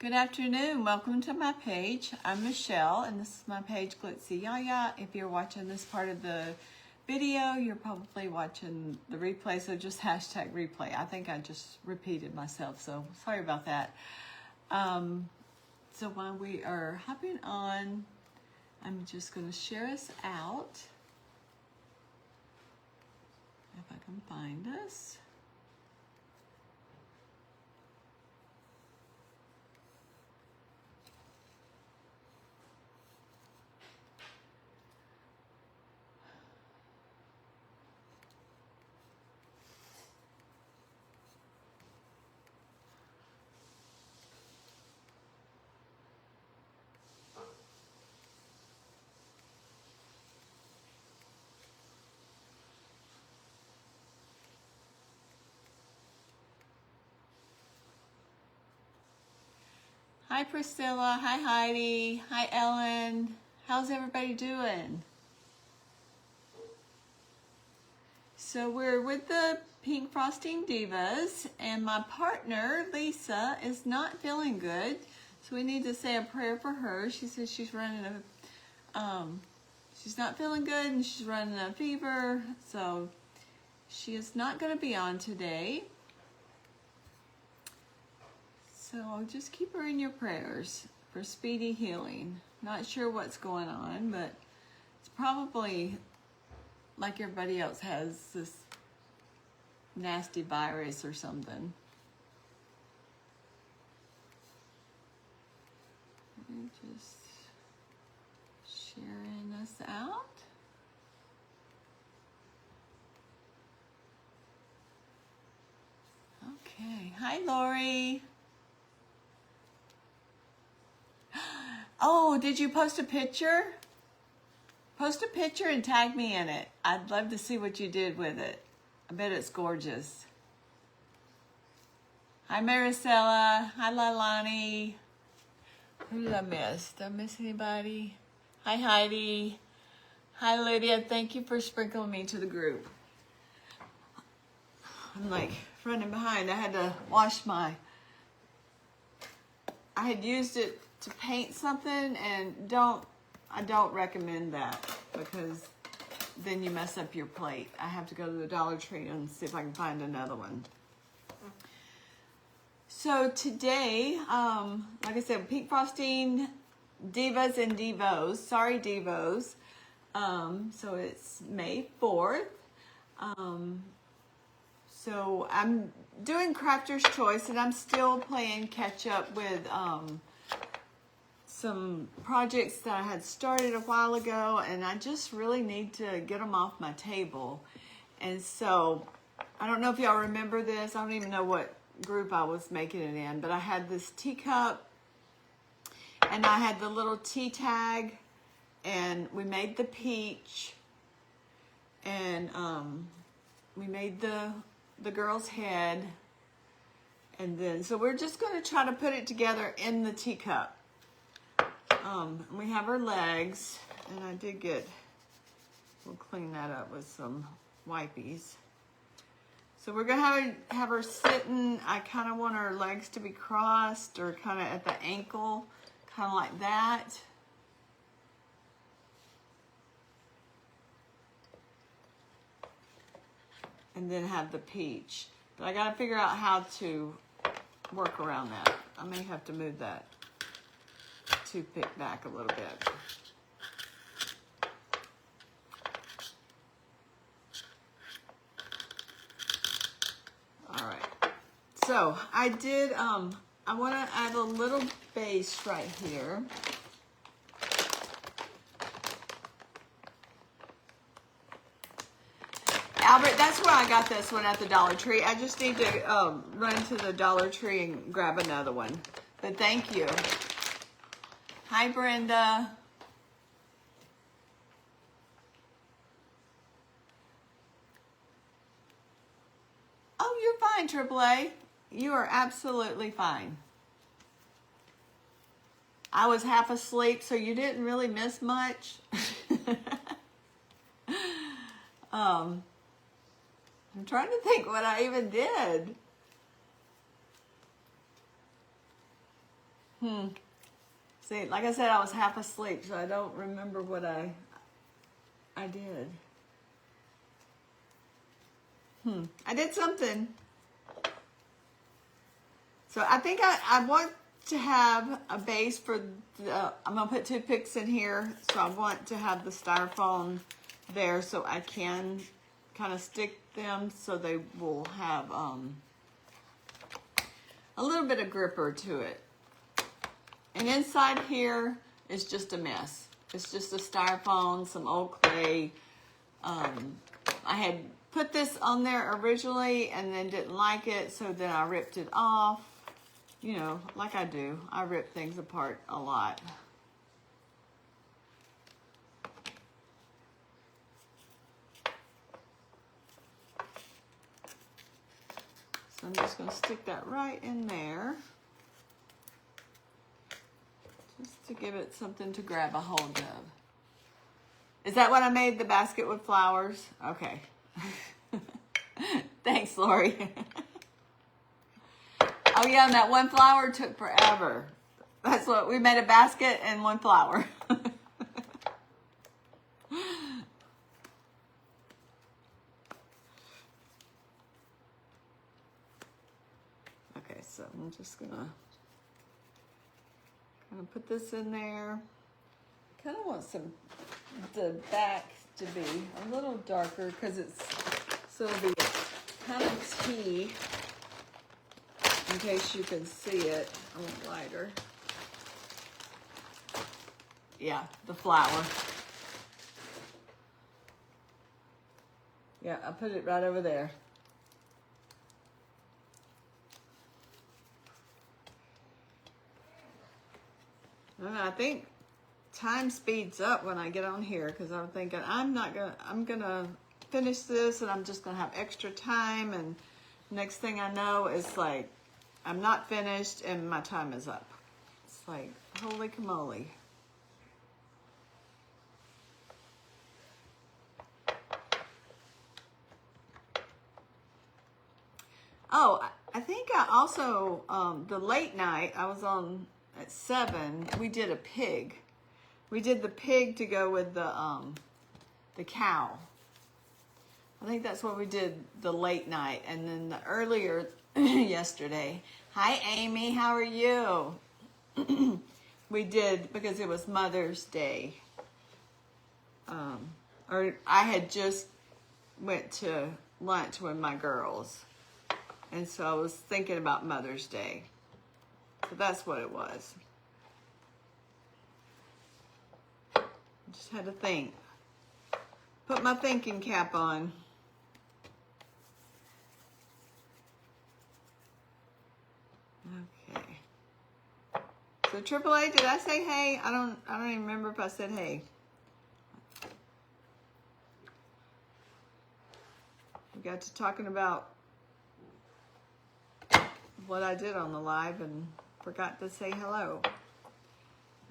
Good afternoon. Welcome to my page. I'm Michelle, and this is my page, Glitzy Yaya. If you're watching this part of the video, you're probably watching the replay, so just hashtag replay. I think I just repeated myself, so sorry about that. So while we are hopping on, I'm just going to share us out. If I can find us. Hi Priscilla, hi Heidi, hi Ellen. How's everybody doing? So we're with the Pink Frosting Divas, and my partner Lisa is not feeling good, so we need to say a prayer for her. She says she's running she's not feeling good and she's running a fever, so she is not going to be on today. So just keep her in your prayers for speedy healing. Not sure what's going on, but it's probably like everybody else has this nasty virus or something. I'm just sharing us out. Okay. Hi, Lori. Oh, did you post a picture? Post a picture and tag me in it. I'd love to see what you did with it. I bet it's gorgeous. Hi, Maricela. Hi, Lalani. Who did I miss? Did I miss anybody? Hi, Heidi. Hi, Lydia. Thank you for sprinkling me to the group. I'm like running behind. I had to wash I had used it to paint something, and I don't recommend that because then you mess up your plate. I have to go to the Dollar Tree and see if I can find another one. So today, like I said, Pink Frosting Divas and Devos. Sorry, Devos. So it's May 4th. So I'm doing Crafter's Choice, and I'm still playing catch up with some projects that I had started a while ago, and I just really need to get them off my table. And so I don't know if y'all remember this. I don't even know what group I was making it in, but I had this teacup, and I had the little tea tag, and we made the peach, and we made the girl's head, and then so we're just going to try to put it together in the teacup. We have her legs, and I did we'll clean that up with some wipies. So we're gonna have her sitting. I kind of want her legs to be crossed, or kind of at the ankle, kind of like that. And then have the peach. But I gotta figure out how to work around that. I may have to move that toothpick back a little bit. All right. So I did, I want to add a little base right here. Albert, that's where I got this one at the Dollar Tree. I just need to run to the Dollar Tree and grab another one. But thank you. Hi, Brenda. Oh, you're fine, AAA. You are absolutely fine. I was half asleep, so you didn't really miss much. I'm trying to think what I even did. See, like I said, I was half asleep, so I don't remember what I did. I did something. So I think I want to have a base for the, I'm going to put toothpicks in here. So I want to have the styrofoam there so I can kind of stick them so they will have a little bit of gripper to it. And inside here is just a mess. It's just a styrofoam, some old clay. I had put this on there originally and then didn't like it, so then I ripped it off. You know, like I do. I rip things apart a lot. So I'm just going to stick that right in there. Just to give it something to grab a hold of. Is that what I made the basket with flowers? Okay. Thanks, Lori. Oh yeah, and that one flower took forever. That's what, we made a basket and one flower. Okay, so I'm just gonna kind of put this in there. Kind of want the back to be a little darker because so it'll be kind of tea. In case you can see it, a little lighter. Yeah, the flower. Yeah, I put it right over there. And I think time speeds up when I get on here because I'm thinking I'm gonna finish this and I'm just gonna have extra time, and next thing I know is like I'm not finished and my time is up. It's like, holy camoly. Oh, I think I also, the late night, I was on at 7, we did a pig. We did the pig to go with the cow. I think that's what we did the late night. And then the earlier yesterday, hi Amy, how are you? We did, because it was Mother's Day. Or I had just went to lunch with my girls. And so I was thinking about Mother's Day. So that's what it was. Just had to think. Put my thinking cap on. Okay. So AAA, did I say hey? I don't even remember if I said hey. We got to talking about what I did on the live and forgot to say hello.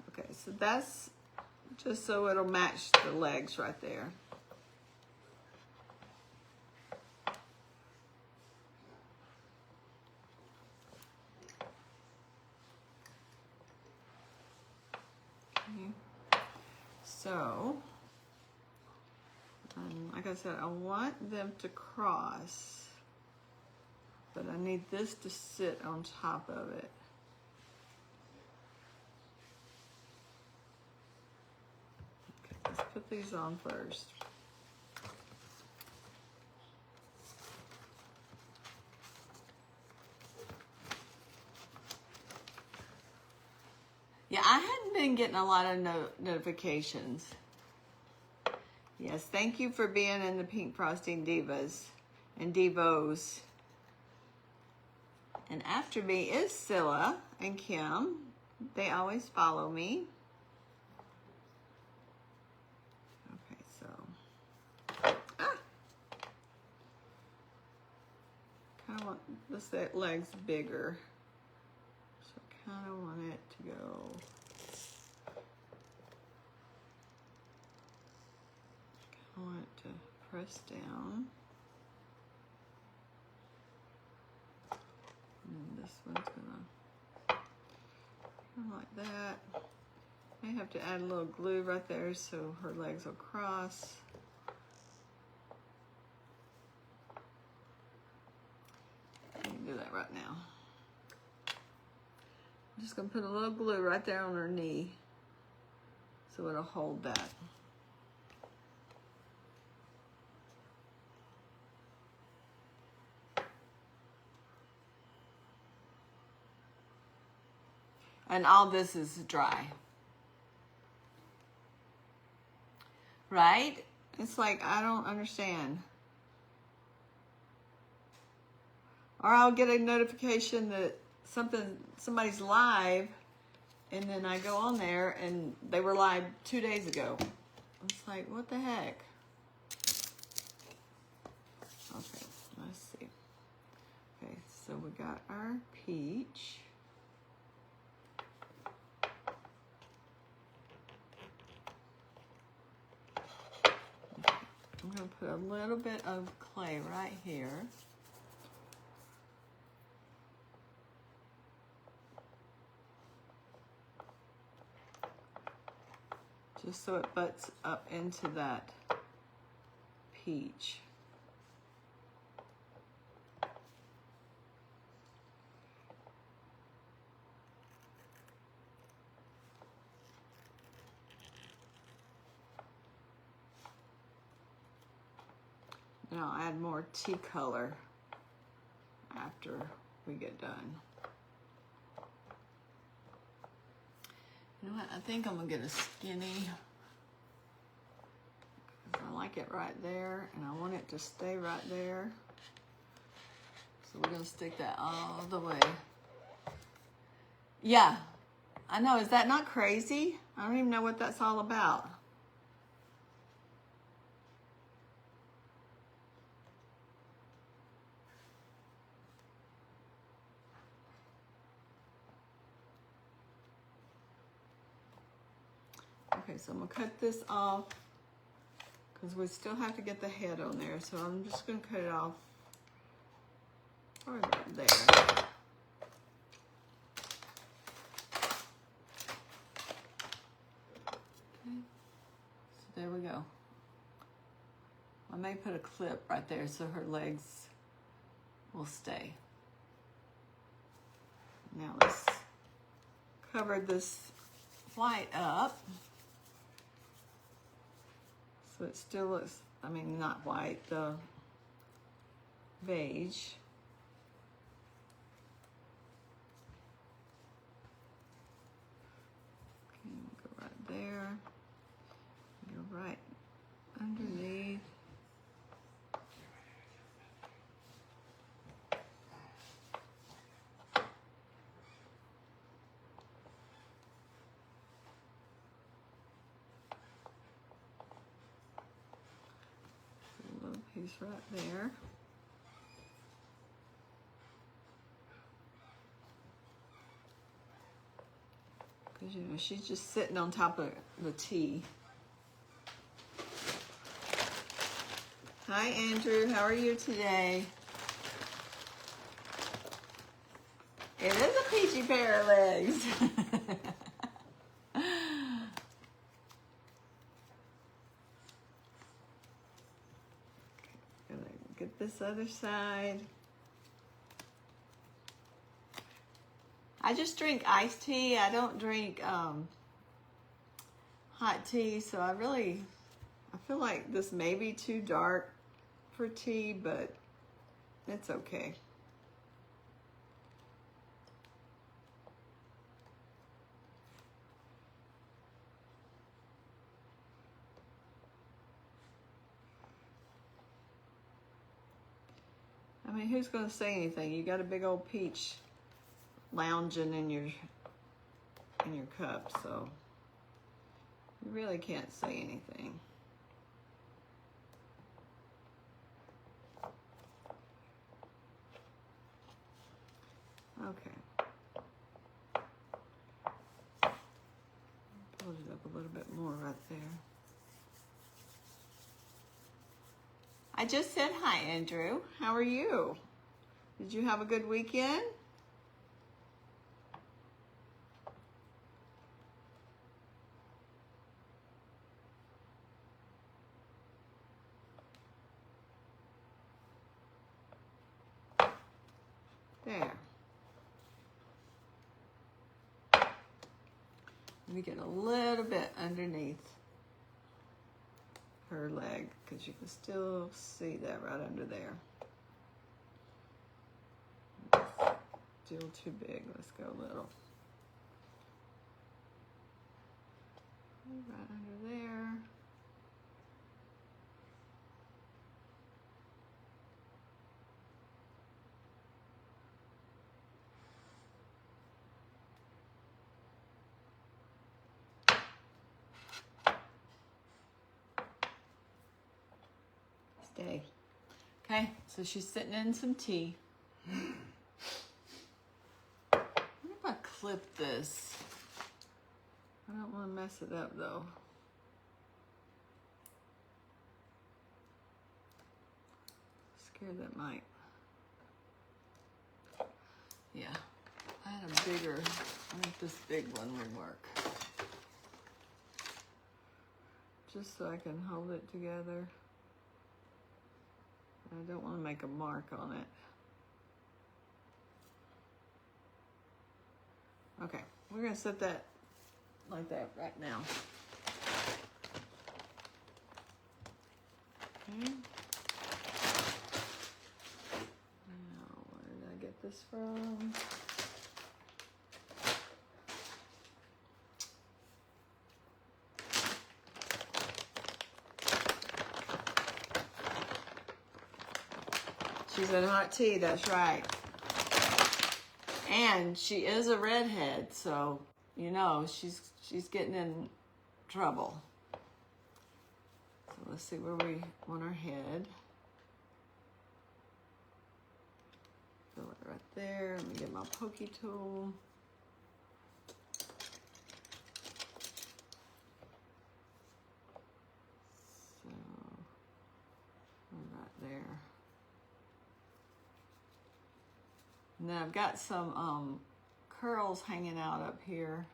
Okay, so that's just so it'll match the legs right there. Okay. So, like I said, I want them to cross, but I need this to sit on top of it. Okay, let's put these on first. Yeah, I hadn't been getting a lot of notifications. Yes, thank you for being in the Pink Frosting Divas and Devos. And after me is Scylla and Kim. They always follow me. Okay, so. Kind of want this legs bigger. So I kind of want it to go. I want it to press down. And then this one's gonna Kind of like that. May have to add a little glue right there so her legs will cross. I can do that right now. I'm just gonna put a little glue right there on her knee so it'll hold that. And all this is dry. Right? It's like, I don't understand. Or I'll get a notification that somebody's live, and then I go on there and they were live 2 days ago. It's like, what the heck? Okay, let's see. Okay, so we got our peach. I'm going to put a little bit of clay right here. Just so it butts up into that peach. And I'll add more tea color after we get done. You know what? I think I'm gonna get a skinny. I like it right there, and I want it to stay right there. So we're gonna stick that all the way. Yeah, I know. Is that not crazy? I don't even know what that's all about. Okay, so I'm gonna cut this off because we still have to get the head on there. So I'm just gonna cut it off right about there. Okay, so there we go. I may put a clip right there so her legs will stay. Now let's cover this white up. So it still looks, I mean, not white, the beige. Okay, we'll go right there. Go right underneath. Piece right there. Because, you know, she's just sitting on top of the tea. Hi, Andrew. How are you today? It is a peachy pair of legs. Get this other side. I just drink iced tea. I don't drink hot tea, so I feel like this may be too dark for tea, but it's okay. I mean, who's going to say anything? You got a big old peach lounging in your cup, so you really can't say anything. Okay. Build it up a little bit more right there. I just said hi, Andrew. How are you? Did you have a good weekend? There. Let me get a little bit underneath her leg because you can still see that right under there. Still too big. Let's go a little. Right under there. Stay. Okay, so she's sitting in some tea. What if I clip this? I don't want to mess it up though. Scared that might. Yeah, I had a bigger, I think this big one would work. Just so I can hold it together. I don't want to make a mark on it. Okay, we're going to set that like that right now. Okay. Now, where did I get this from? She's in hot tea, that's right. And she is a redhead, so you know she's getting in trouble. So let's see where we want her head. Fill it right there. Let me get my pokey tool. So right there. And then I've got some curls hanging out up here.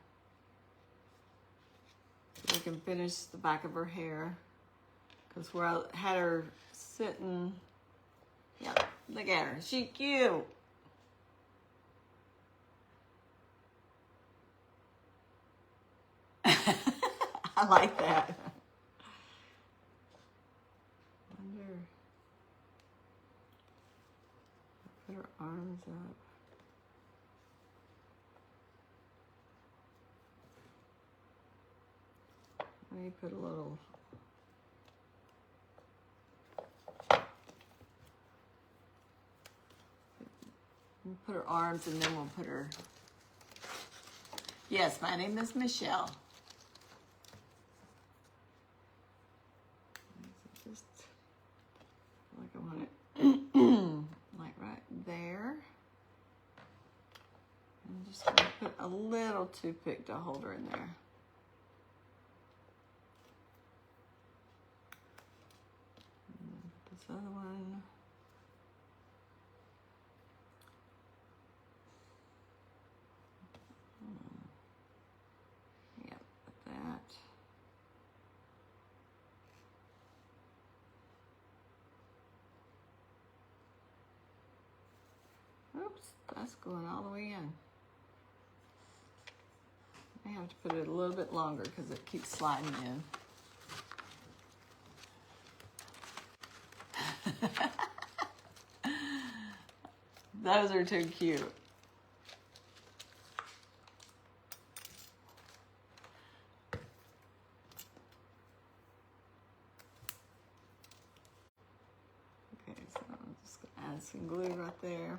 So we can finish the back of her hair. Because where I had her sitting, yeah, look at her, she cute. I like that. Wonder, put her arms up. Let me put a little. We'll put her arms and then we'll put her. Yes, my name is Michelle. Just like I want it, like right there. I'm just going to put a little toothpick to hold her in there. This other one. Yep, like that. Oops, that's going all the way in. I have to put it a little bit longer because it keeps sliding in. Those are too cute. Okay, so I'm just going to add some glue right there.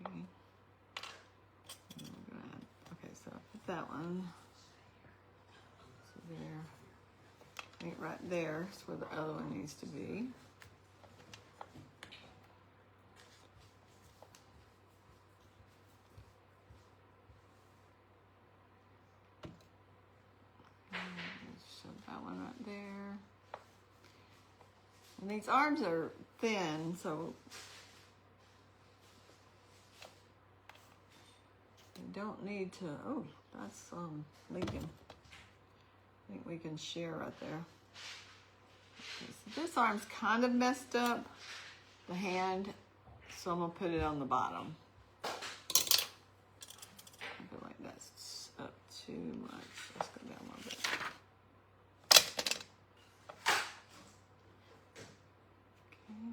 Okay. Okay, so I put that one. So there. I think right there is where the other one needs to be. Shove that one right there. And these arms are thin, so you don't need to. Oh, that's leaking. I think we can share right there. Okay, so this arm's kind of messed up, the hand, so I'm gonna put it on the bottom. I feel like that's up too much. Let's go down a little bit. Okay,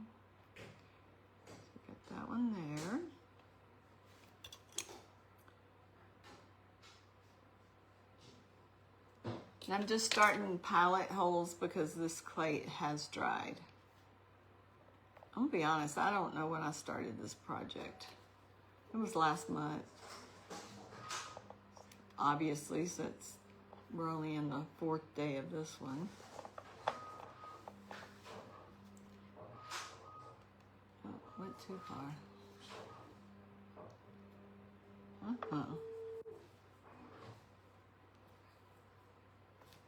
so get that one there. And I'm just starting pilot holes because this clay has dried. I'm gonna be honest, I don't know when I started this project. It was last month. Obviously, since we're only in the 4th day of this one. Oh, went too far. Uh-oh.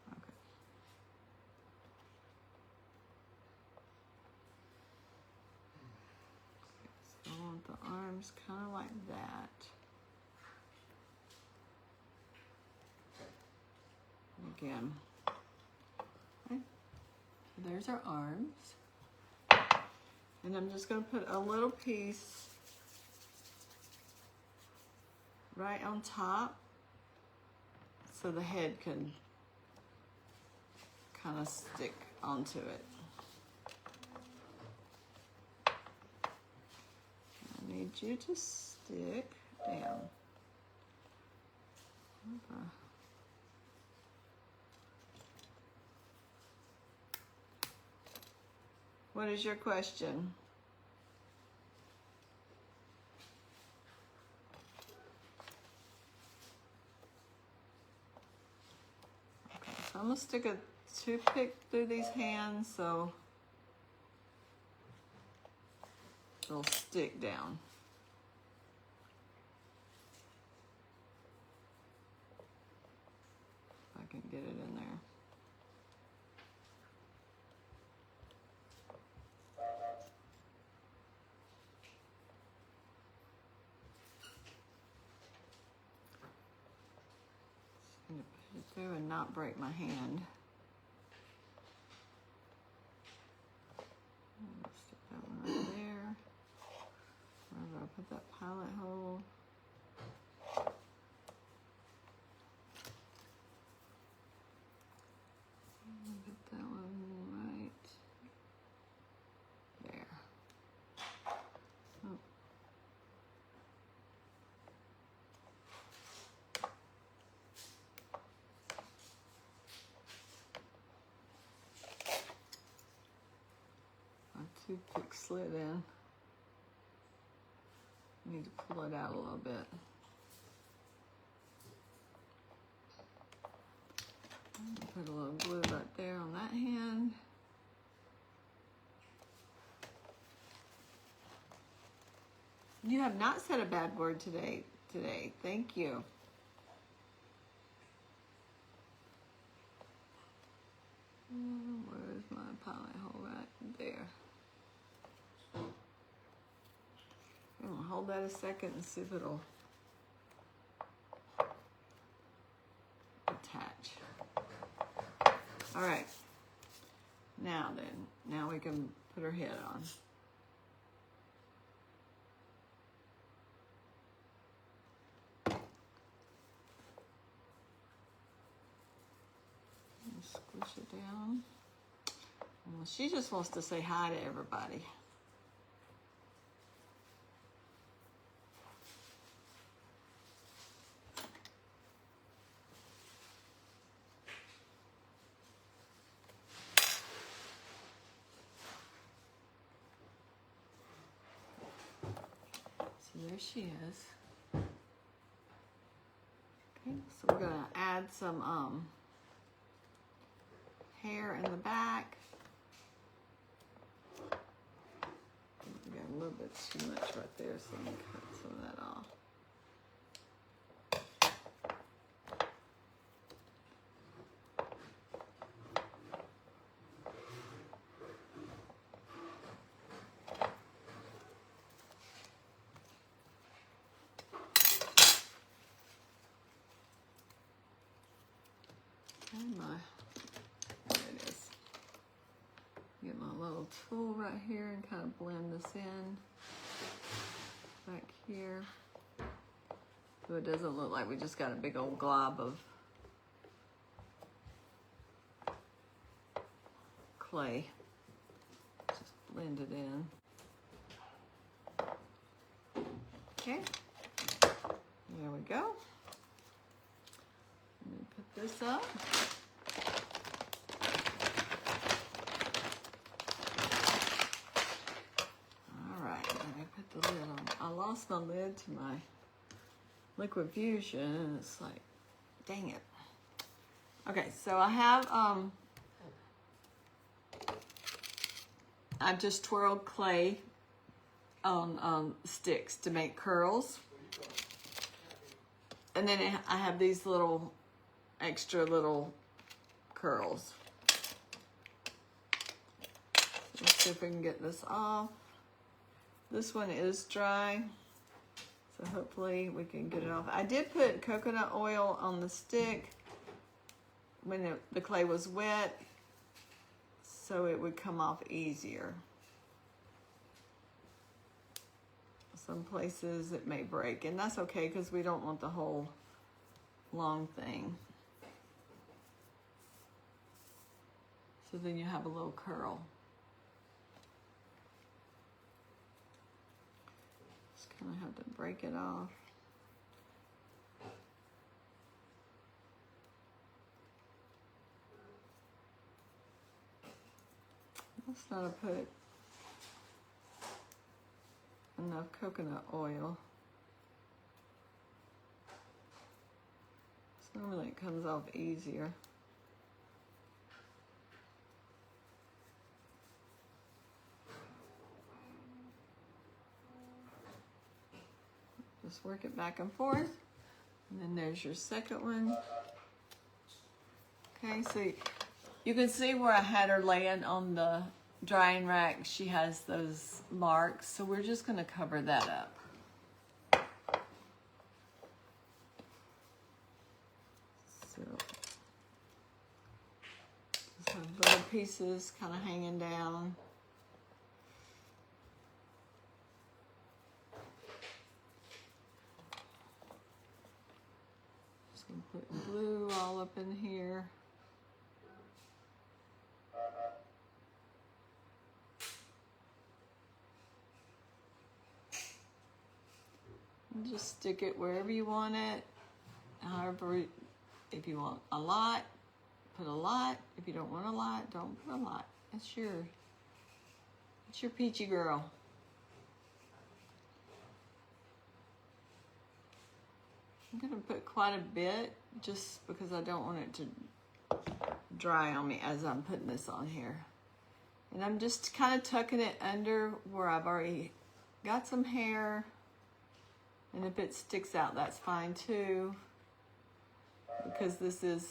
Okay. So I want the arms kind of like that. Again. Okay. So there's our arms. And I'm just going to put a little piece right on top so the head can kind of stick onto it. I need you to stick down. Okay. What is your question? Okay, so I'm gonna stick a toothpick through these hands so it'll stick down. If I can get it in there. I'm gonna put it through and not break my hand. Stick that one right there. Wherever I put that pilot hole. Put that one right there. Oh. My toothpick slid in. I need to pull it out a little bit. Put a little glue right there on that hand. You have not said a bad word today. Thank you. Where's my pilot hole? Right there. I'm gonna hold that a second and see if it'll attach. All right. Now then, now we can put her head on. Squish it down. Well, she just wants to say hi to everybody. So there she is. Okay, so we're gonna add some hair in the back. We got a little bit too much right there, so I'm gonna cut some of that off. And my little tool right here and kind of blend this in back here. So it doesn't look like we just got a big old glob of clay. Just blend it in. Okay, there we go. Let me put this up. All right, let me put the lid on. I lost my lid to my Liquid Fusion, and it's like, dang it. Okay, so I have, I've just twirled clay on sticks to make curls. And then I have these little, extra little curls. Let's see if we can get this off. This one is dry, so hopefully we can get it off. I did put coconut oil on the stick when the clay was wet, so it would come off easier. Some places it may break, and that's okay because we don't want the whole long thing. So then you have a little curl. Just kind of have to break it off. Let's not put enough coconut oil. So normally it comes off easier. Just work it back and forth. And then there's your second one. Okay, so you can see where I had her laying on the drying rack. She has those marks, so we're just going to cover that up. So just have little pieces kind of hanging down. Just going to put blue all up in here. Just stick it wherever you want it. However, if you want a lot, put a lot. If you don't want a lot, don't put a lot. It's your peachy girl. I'm gonna put quite a bit just because I don't want it to dry on me as I'm putting this on here. And I'm just kind of tucking it under where I've already got some hair. And if it sticks out, that's fine too, because this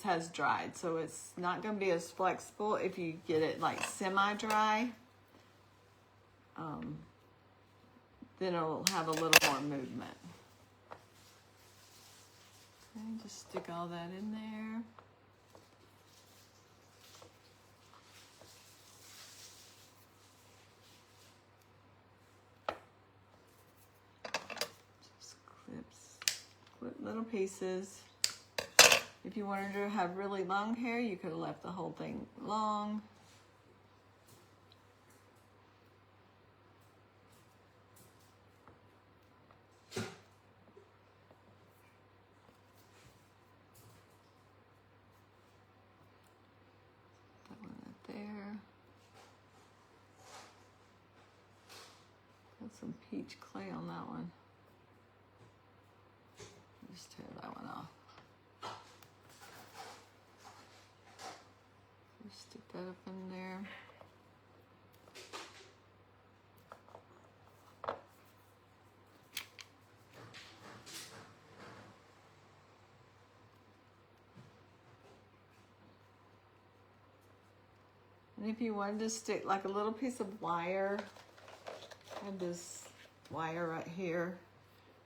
has dried, so it's not going to be as flexible if you get it like semi-dry. Then it'll have a little more movement. Okay, just stick all that in there. Clip little pieces. If you wanted to have really long hair, you could have left the whole thing long. That one right there. Got some peach clay on that one. Just tear that one off. Just stick that up in there. And if you wanted to stick like a little piece of wire, I have this wire right here,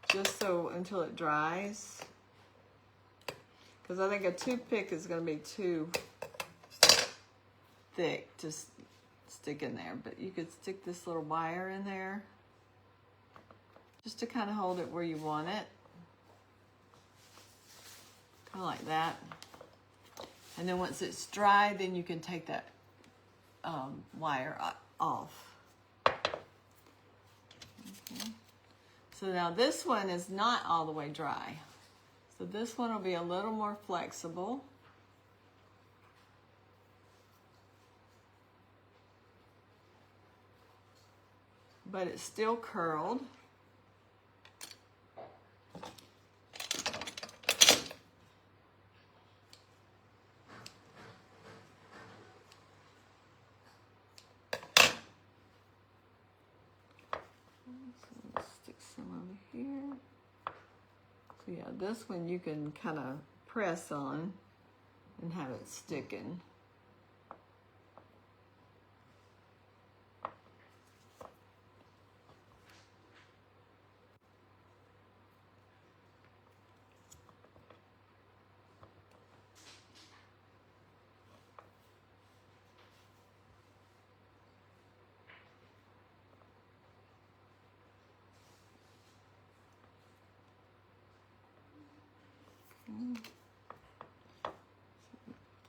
just so until it dries, because I think a toothpick is going to be too thick to stick in there, but you could stick this little wire in there just to kind of hold it where you want it. Kind of like that. And then once it's dry, then you can take that wire off. Okay. So now this one is not all the way dry. So this one will be a little more flexible. But it's still curled. Stick some over here. So yeah, this one you can kind of press on and have it sticking.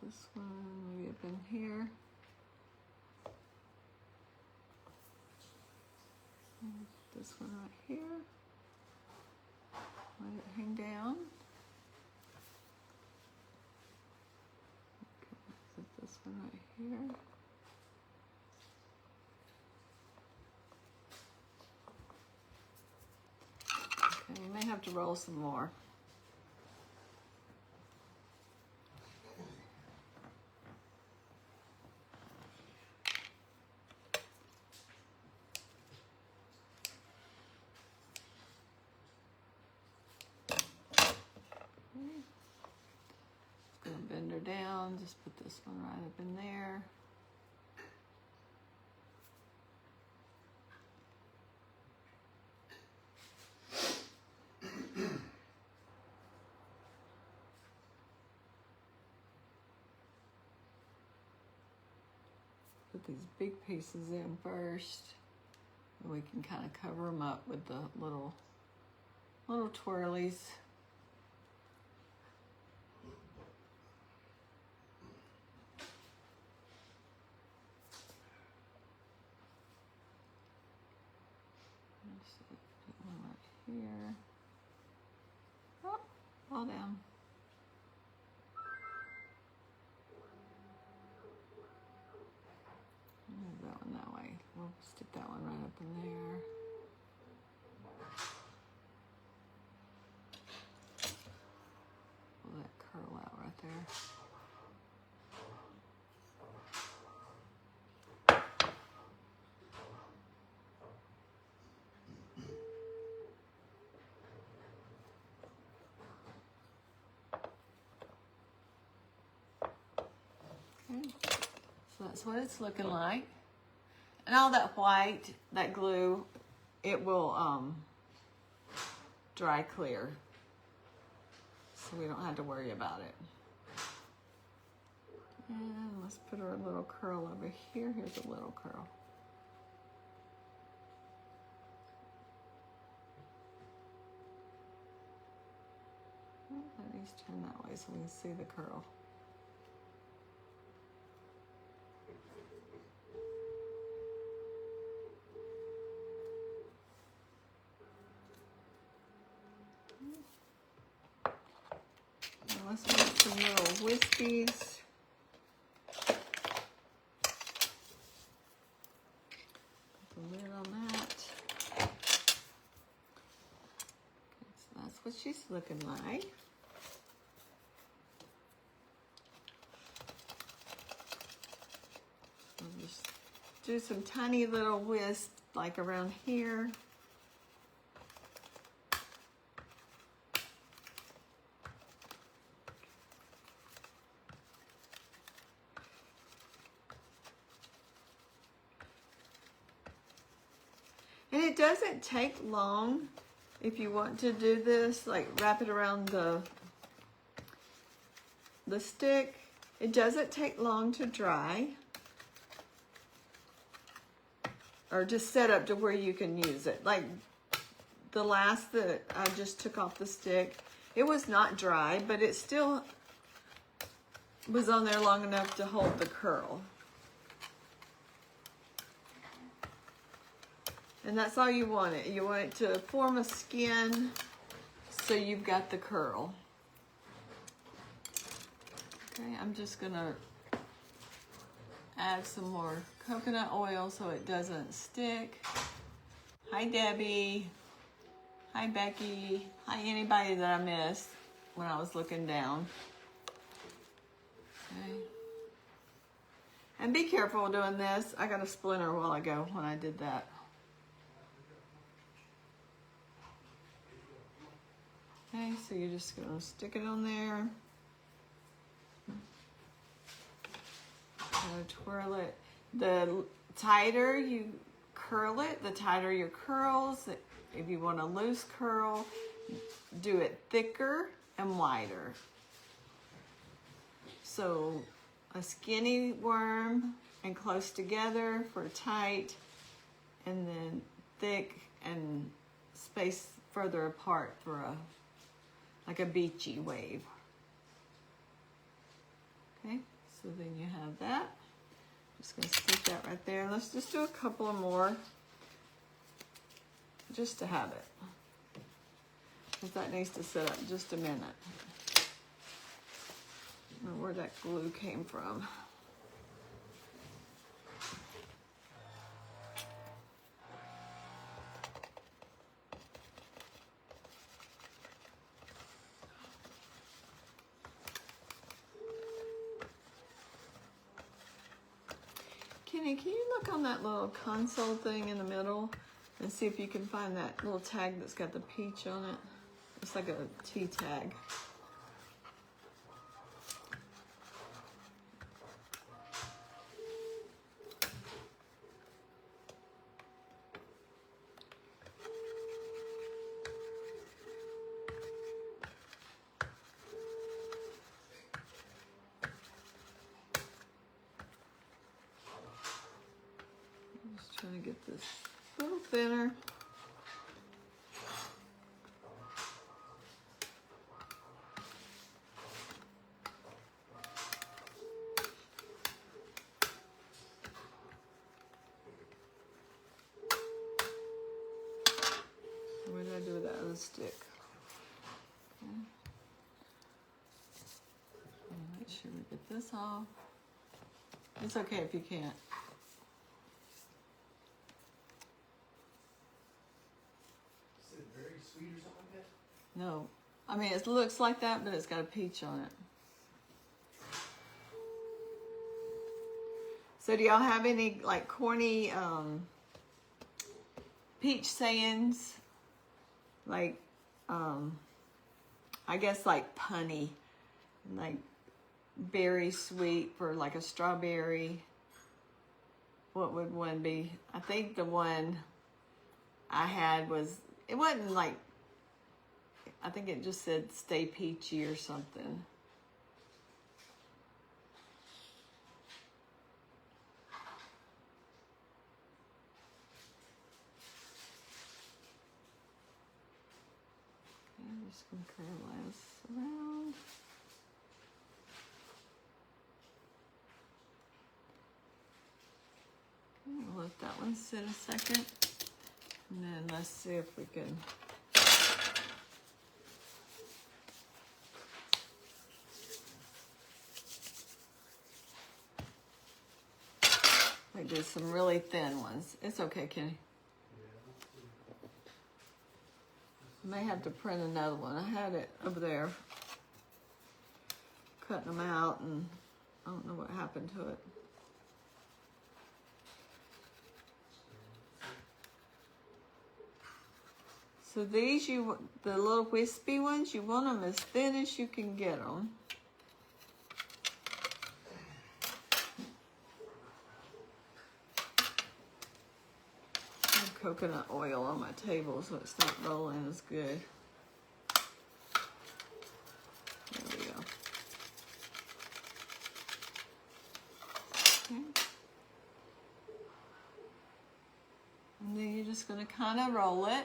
This one maybe up in here. This one right here. Let it hang down. Okay, put this one right here. Okay, you may have to roll some more. Bend her down, just put this one right up in there. Put these big pieces in first, and we can kind of cover them up with the little twirlies. Put one right here. Oh, fall down. Move that one that way. We'll stick that one right up in there. Pull that curl out right there. Okay. So that's what it's looking like. And all that white, that glue, it will dry clear. So we don't have to worry about it. And let's put our little curl over here. Here's a little curl. Let me turn that way so we can see the curl. Let's make some little wispies. Put the lid on that. Okay, so that's what she's looking like. I'll just do some tiny little wisps like around here. And it doesn't take long if you want to do this, like wrap it around the stick. It doesn't take long to dry. or just set up to where you can use it. Like the last that I just took off the stick, it was not dry, but it still was on there long enough to hold the curl. And that's all you want it. You want it to form a skin so you've got the curl. Okay, I'm just gonna add some more coconut oil so it doesn't stick. Hi Debbie. Hi Becky. Hi anybody that I missed when I was looking down. Okay. And be careful doing this. I got a splinter a while ago when I did that. Okay, so you're just gonna stick it on there. Twirl it. The tighter you curl it, the tighter your curls. If you want a loose curl, do it thicker and wider. So a skinny worm and close together for tight, and then thick and space further apart for like a beachy wave. Okay, so then you have that. Just gonna stick that right there. Let's just do a couple of more just to have it. Because that needs to sit up just a minute. I don't know where that glue came from. Kenny, can you look on that little console thing in the middle and see if you can find that little tag that's got the peach on it? It's like a T tag. Just trying to get this a little thinner. What did I do with that other stick? Okay. Make sure we get this off. It's okay if you can't. Is it very sweet or something like that? No. I mean, it looks like that, but it's got a peach on it. So do y'all have any like corny peach sayings? Like, I guess like punny, like berry sweet for like a strawberry. What would one be? I think the one I had was, it wasn't like, I think it just said stay peachy or something. I'm just going to curl this around. Okay, we'll let that one sit a second. And then let's see if we can do some really thin ones. It's okay, Kenny. I may have to print another one. I had it over there, cutting them out, and I don't know what happened to it. So these, the little wispy ones, you want them as thin as you can get them. I have coconut oil on my table, so it's not rolling as good. There we go. Okay. just going to kind of roll it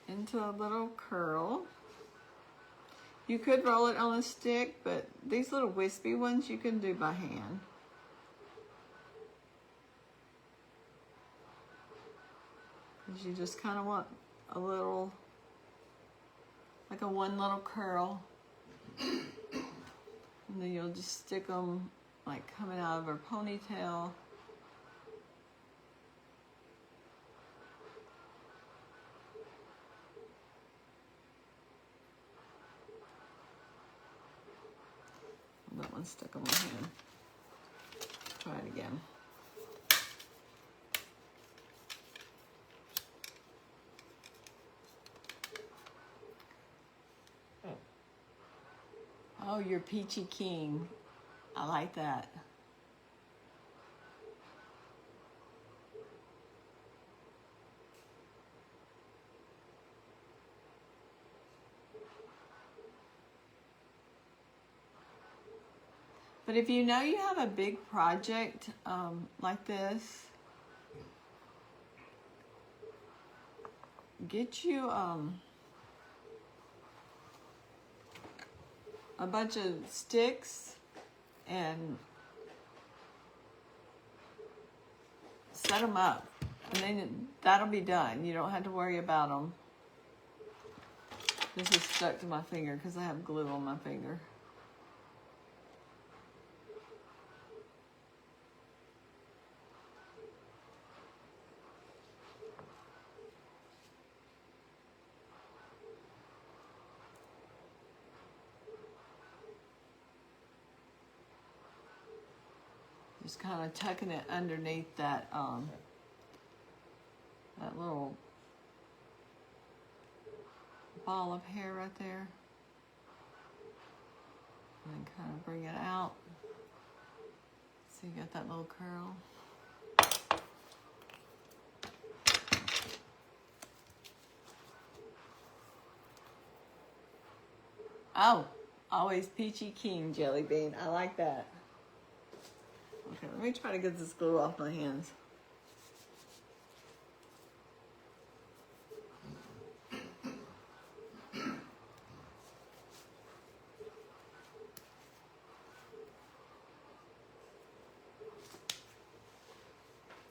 into a little curl. You could roll it on a stick, but these little wispy ones you can do by hand. Because you just kind of want a little, like a one little curl. And then you'll just stick them like coming out of her ponytail. That one stuck on my hand. Try it again. Oh, you're Peachy King. I like that. But if you know you have a big project like this, get you a bunch of sticks and set them up, and then that'll be done. You don't have to worry about them. This is stuck to my finger because I have glue on my finger. Just kind of tucking it underneath that that little ball of hair right there. And then kind of bring it out. So you got that little curl. Oh, always Peachy King, Jelly Bean. I like that. Okay, let me try to get this glue off my hands.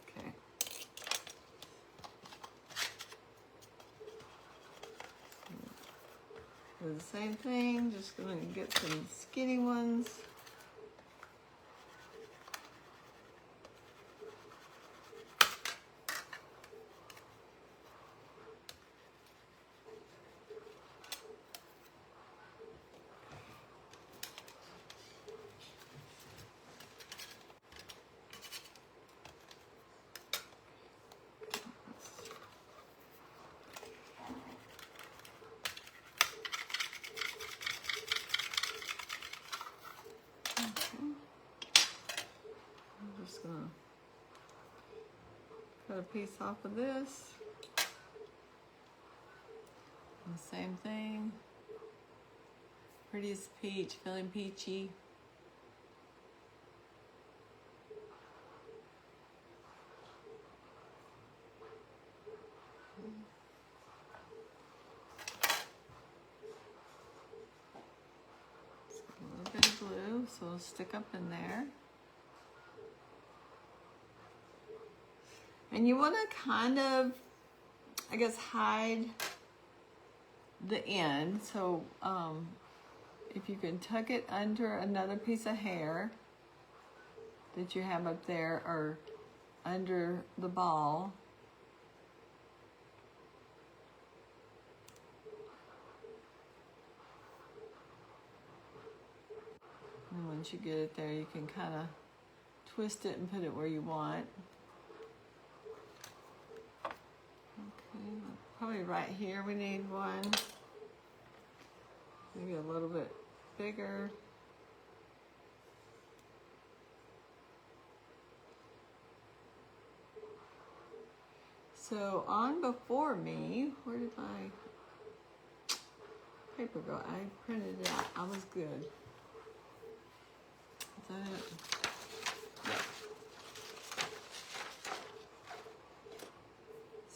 Okay. Do the same thing, just gonna get some skinny ones. Just gonna cut a piece off of this. And the same thing. Prettiest peach, feeling peachy. Just a little bit of glue, so it'll stick up in there. And you want to kind of, I guess, hide the end. So if you can tuck it under another piece of hair that you have up there or under the ball. And once you get it there, you can kind of twist it and put it where you want. Okay, probably right here we need one. Maybe a little bit bigger. So on before me, where did my paper go? I printed it out. I was good. Is that it? Yep.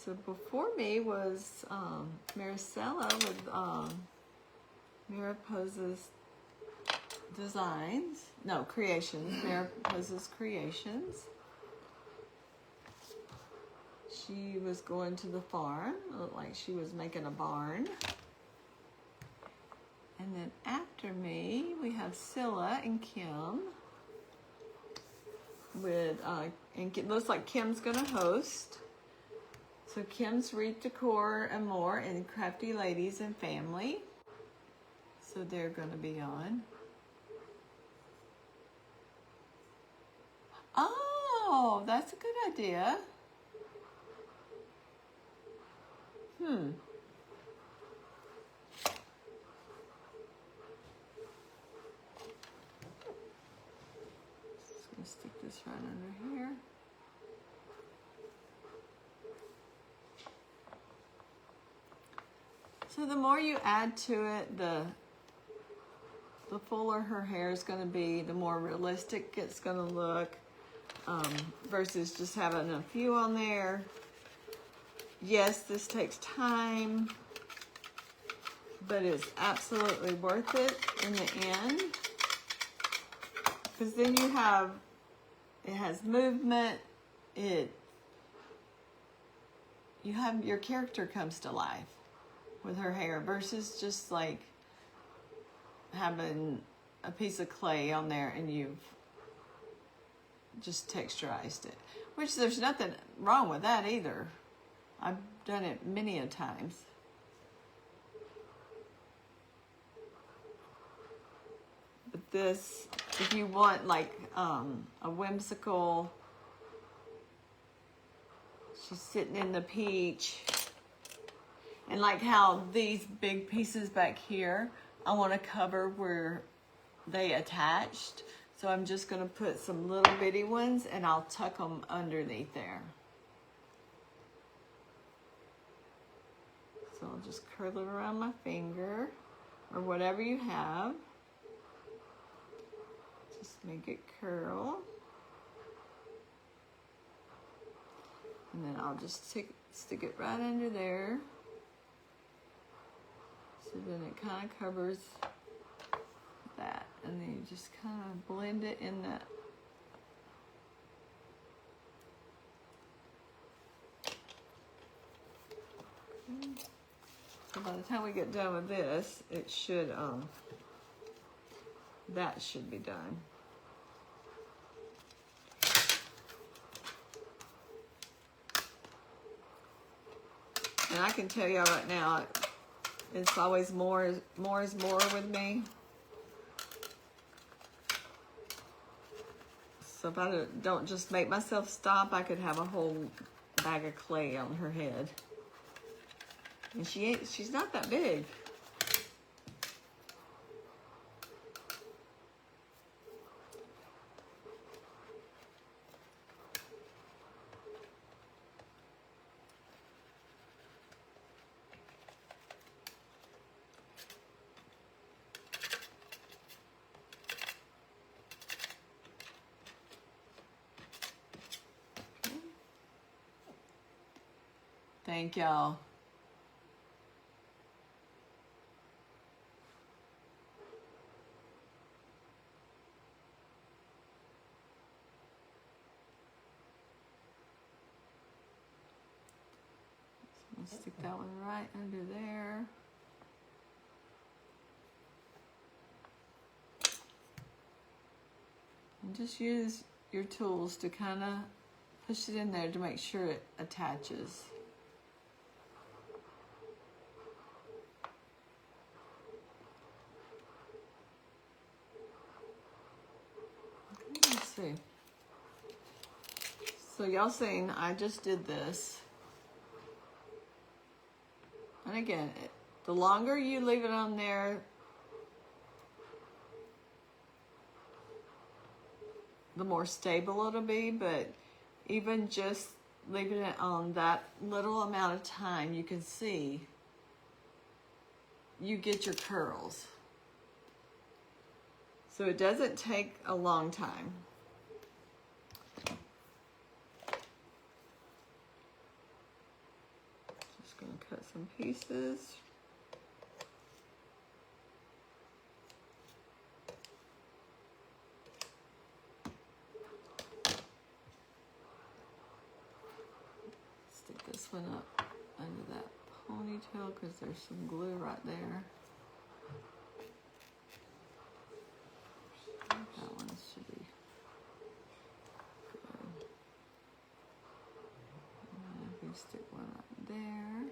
So before me was Maricela with Mariposa's Designs. No, Creations. Mariposa's Creations. She was going to the farm. It looked like she was making a barn. And then after me, we have Scylla and Kim. With and it looks like Kim's gonna host. So Kim's Wreath Decor and More and Crafty Ladies and Family. So they're gonna be on. Oh, that's a good idea. Just gonna stick this right under here. So the more you add to it, the fuller her hair is going to be, the more realistic it's going to look, versus just having a few on there. Yes, this takes time, but it's absolutely worth it in the end. Because then it has movement, your character comes to life with her hair versus just like having a piece of clay on there and you've just texturized it. Which there's nothing wrong with that either. I've done it many a times. But this, if you want like a whimsical, she's sitting in the peach, and like how these big pieces back here, I want to cover where they attached. So I'm just going to put some little bitty ones and I'll tuck them underneath there. So I'll just curl it around my finger or whatever you have. Just make it curl. And then I'll just stick it right under there. So then it kind of covers that. And then you just kind of blend it in that. So by the time we get done with this, it should, that should be done. And I can tell y'all right now, it's always more is more with me. So if I don't just make myself stop, I could have a whole bag of clay on her head. And she's not that big. Thank y'all. So I'll stick that one right under there. And just use your tools to kind of push it in there to make sure it attaches. Let's see. So y'all seen, I just did this. And again, the longer you leave it on there, the more stable it'll be, but even just leaving it on that little amount of time, you can see you get your curls. So it doesn't take a long time. cut some pieces. Stick this one up under that ponytail because there's some glue right there. That one should be good. And if we stick one right there.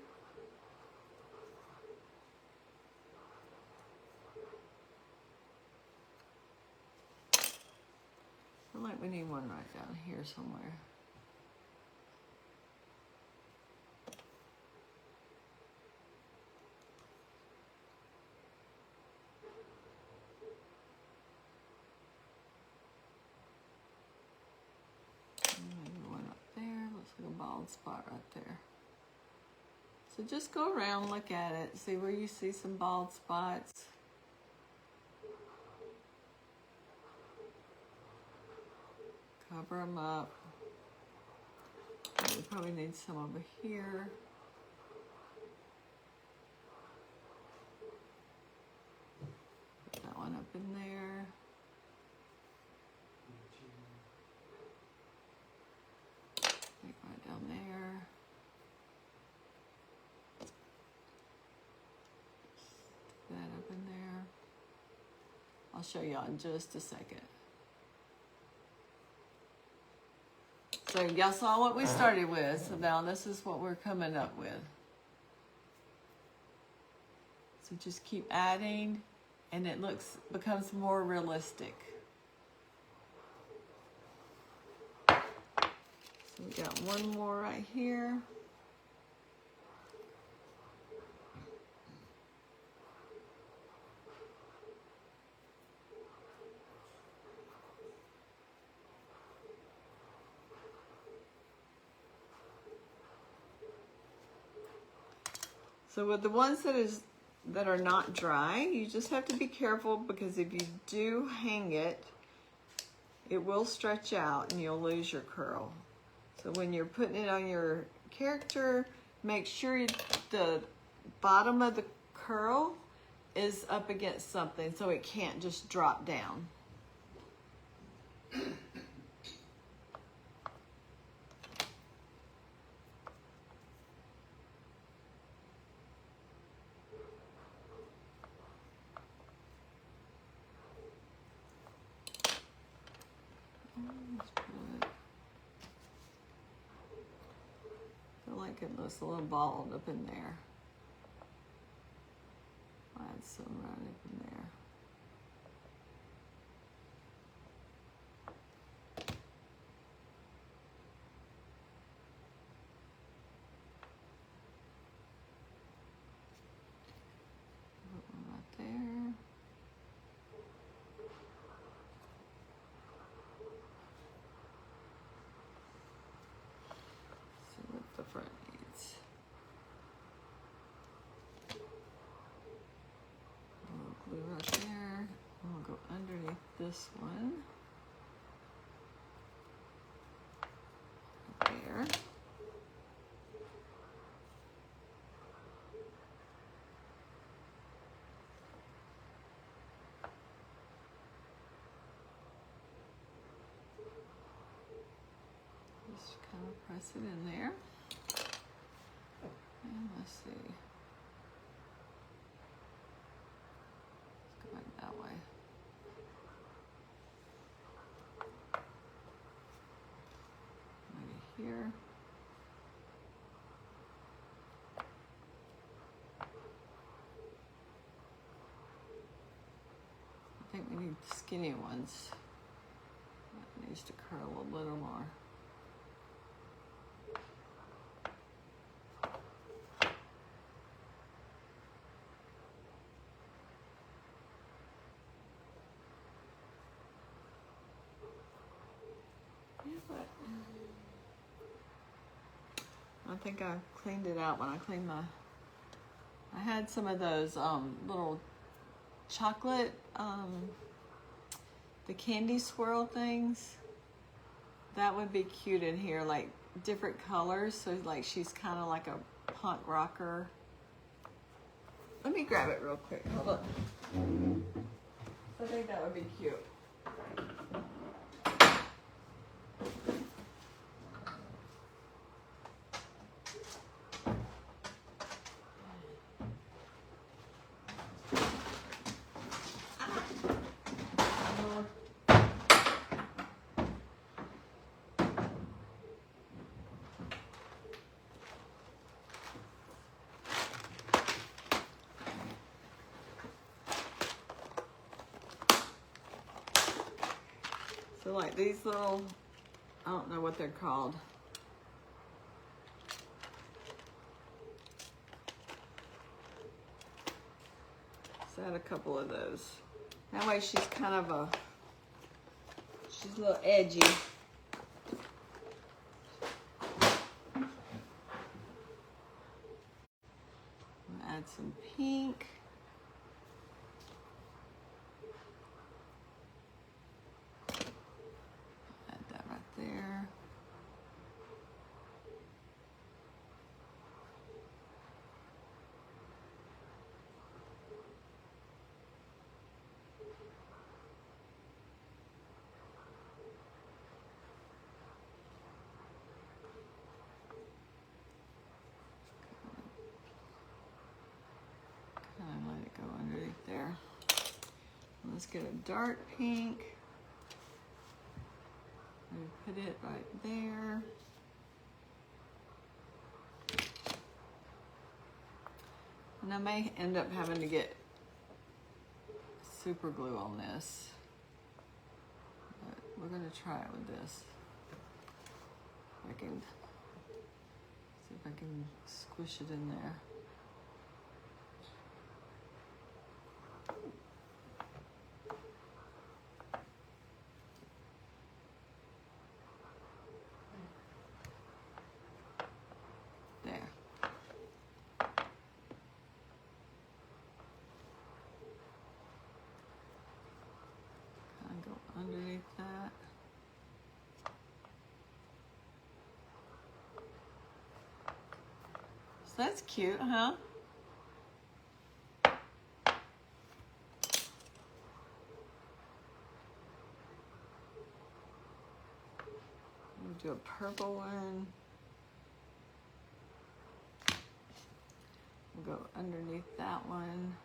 I feel like we need one right down here somewhere. Maybe one up there. Looks like a bald spot right there. So just go around, look at it, see where you see some bald spots. Cover them up. We probably need some over here. Put that one up in there. Make right down there. Stick that up in there. I'll show y'all in just a second. So y'all saw what we started with, so now this is what we're coming up with. So just keep adding, and it becomes more realistic. So we got one more right here. So with the ones that are not dry, you just have to be careful because if you do hang it, it will stretch out and you'll lose your curl. So when you're putting it on your character, make sure the bottom of the curl is up against something so it can't just drop down. It looks a little bald up in there. I'll add some right up in there. Put one right there. See what the front needs. Glue right there. I'll go underneath this one. There. Just kind of press it in there. And let's see. That way. Maybe here. I think we need skinny ones. It needs to curl a little more. I think I cleaned it out when I cleaned I had some of those little chocolate, the candy swirl things. That would be cute in here, like different colors. So like she's kind of like a punk rocker. Let me grab it real quick. Hold on. I think that would be cute. So like these little, I don't know what they're called. So add a couple of those. That way she's kind of she's a little edgy. Add some pink. Add that right there. Kind of let it go underneath there. Let's get a dark pink. Put it right there. And I may end up having to get super glue on this. But we're gonna try it with this. I can see if I can squish it in there. Underneath that. So that's cute, huh? We'll do a purple one. We'll go underneath that one.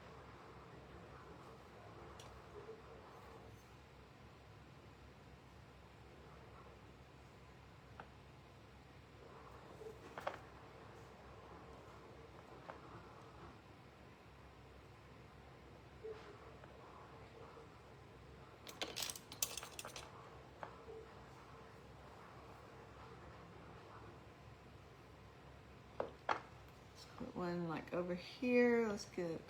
One like over here. Let's get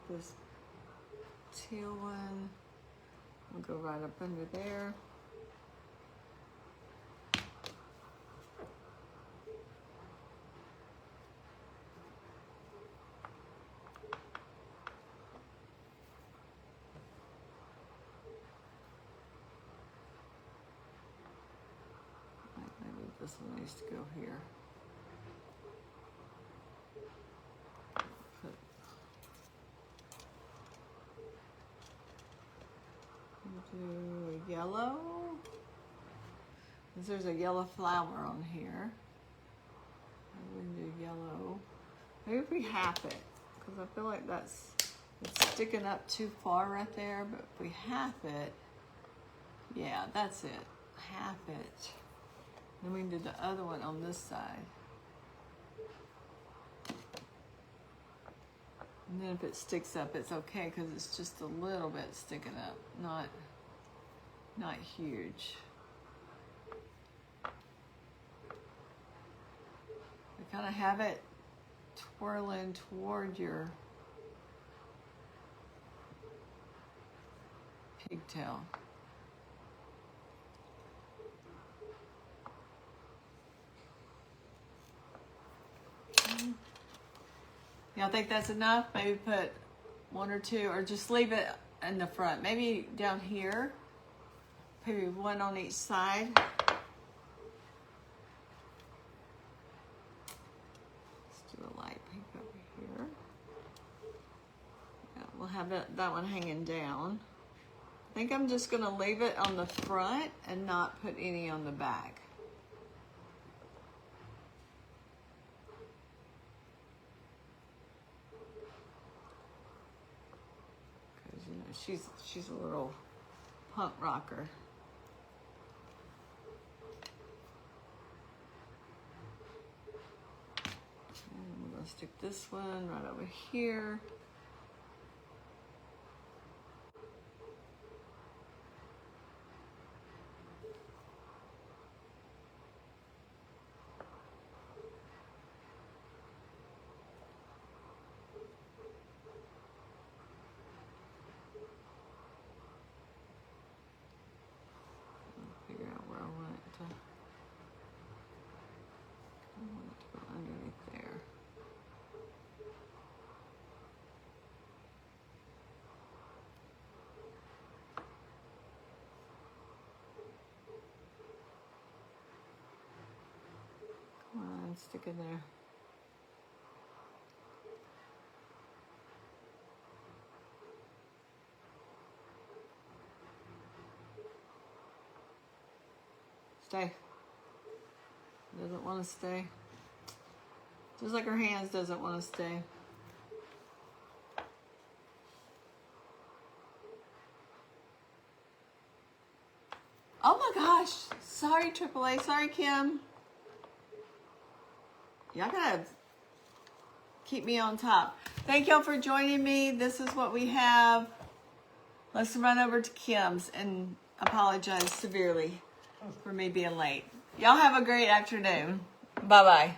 this teal one. We'll go right up under there. Maybe this one needs to go here. Do a yellow, because there's a yellow flower on here. We can do yellow. Maybe if we half it, because I feel like it's sticking up too far right there, but if we half it, yeah, that's it. Half it. Then we can do the other one on this side. And then if it sticks up, it's okay, because it's just a little bit sticking up, not huge. You kind of have it twirling toward your pigtail. Y'all think that's enough? Maybe put one or two, or just leave it in the front. Maybe down here. Maybe one on each side. have that one hanging down. I think I'm just gonna leave it on the front and not put any on the back. Because you know she's a little punk rocker. And we're gonna stick this one right over here. Figure out where I want it to. I want it to go underneath there. Come on, stick it there. Stay. Doesn't want to stay. Just like her hands doesn't want to stay. Oh my gosh. Sorry, AAA. Sorry, Kim. Y'all gotta keep me on top. Thank y'all for joining me. This is what we have. Let's run over to Kim's and apologize severely for me being late. Y'all have a great afternoon. Bye-bye.